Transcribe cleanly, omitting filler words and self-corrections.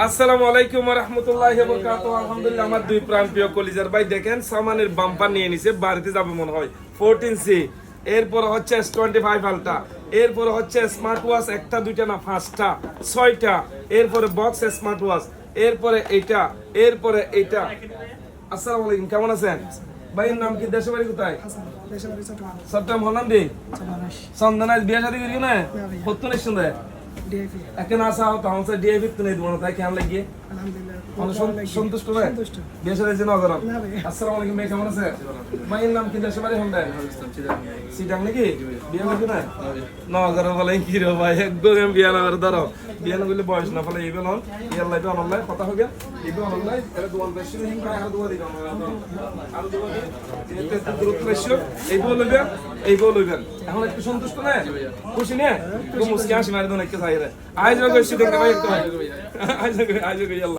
আসসালামু আলাইকুম ওয়া রাহমাতুল্লাহি ওয়া বারাকাতুহু। আলহামদুলিল্লাহ, আমার দুই প্রাণপ্রিয় কলিজার ভাই দেখেন সামানের বাম্পার নিয়ে নিছে, বাড়িতে যাবে মনে হয় 14C। এরপর হচ্ছে S25 আলট্রা, এরপর হচ্ছে স্মার্ট ওয়াচ একটা দুইটা না পাঁচটা ছয়টা, এরপরে বক্স স্মার্ট ওয়াচ, এরপরে এইটা, এরপরে এইটা। আসসালামু আলাইকুম, কেমন আছেন ভাইয়ের নাম কি, দেশের বাড়ি কোথায়? চট্টগ্রাম হলান্দি সন্ধানায় বিয়ে শাদী করি না হতো নিঃসন্দেহে এখন আসা হতো আমার ডিএফি তো নেই মনে তাই কেমন লাগিয়ে সন্তুষ্ট নয় বিয়ে শাদী যে নগর। আসসালামু আলাইকুম ভাই, কেমন আছে? মায়ের নাম কি, দেশের বাড়ি হন্ডায় সিটাং নাকি বিয়ে করবি না নগর বলে কি রে ভাই একদম বিয়ে নগর ধরো বিয়ে না করলে বয়স না ফলে এইবে নন ইয়ার লাইফে অনলাইন কথা হবে এইবে অনলাইন এটা দোয়াল বেশি হিং পায় আর দোয়া দিবা আর দোয়া এতে দ্রুত বেশি এইবো লইবেন এইবো লইবেন। এখন একটু সন্তুষ্ট না খুশি না তো মুসকি হাসি মারি দোন একটু চাই রে আজ রকম দেখতে ভাই একটু আজ আজ আল্লাহ।